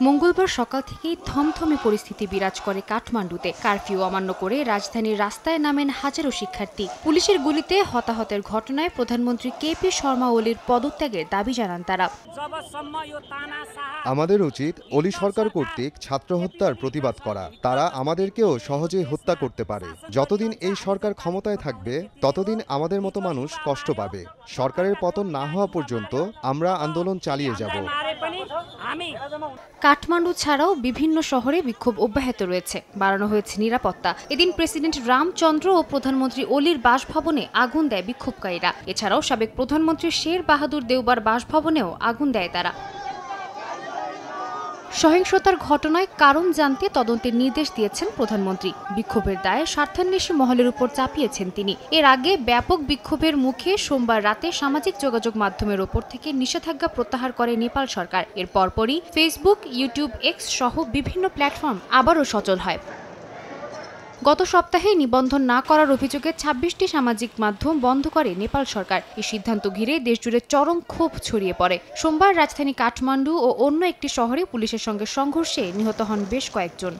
মঙ্গলবার সকাল থেকেই থমথমে পরিস্থিতি বিরাজ করে কাঠমান্ডুতে। কারফিউ অমান্য করে রাজধানীর রাস্তায় নামেন হাজারো শিক্ষার্থী। পুলিশের গুলিতে হতাহতের ঘটনায় প্রধানমন্ত্রী কেপি শর্মা ওলির পদত্যাগের দাবি জানান তারা। আমাদের উচিত ওলি সরকার কর্তৃক ছাত্র হত্যার প্রতিবাদ করা। তারা আমাদেরকেও সহজে হত্যা করতে পারে। যতদিন এই সরকার ক্ষমতায় থাকবে ততদিন আমাদের মতো মানুষ কষ্ট পাবে। সরকারের পতন না হওয়া পর্যন্ত আমরা আন্দোলন চালিয়ে যাব। কাঠমান্ডু ছাড়াও বিভিন্ন শহরে বিক্ষোভ অব্যাহত রয়েছে। বাড়ানো হয়েছে নিরাপত্তা। এদিন প্রেসিডেন্ট রামচন্দ্র ও প্রধানমন্ত্রী ওলির বাসভবনে আগুন দেয় বিক্ষোভকারীরা। এছাড়াও সাবেক প্রধানমন্ত্রী শের বাহাদুর দেউবার বাসভবনেও আগুন দেয় তারা। সহিংসতার ঘটনায় কারণ জানতে তদন্তের নির্দেশ দিয়েছেন প্রধানমন্ত্রী। বিক্ষোভের দায়ে স্বার্থান্বেষী মহলের উপর চাপিয়েছেন তিনি। এর আগে ব্যাপক বিক্ষোভের মুখে সোমবার রাতে সামাজিক যোগাযোগ মাধ্যমের ওপর থেকে নিষেধাজ্ঞা প্রত্যাহার করে নেপাল সরকার। এর পরপরই ফেসবুক, ইউটিউব, এক্স সহ বিভিন্ন প্ল্যাটফর্ম আবারও সচল হয়। গত সপ্তাহে নিবন্ধন না করার অভিযোগে ২৬টি সামাজিক মাধ্যম বন্ধ করে নেপাল সরকার। এই সিদ্ধান্ত ঘিরে দেশজুড়ে চরম ক্ষোভ ছড়িয়ে পড়ে। সোমবার রাজধানী কাঠমান্ডু ও অন্য একটি শহরে পুলিশের সঙ্গে সংঘর্ষে নিহত হন বেশ কয়েকজন।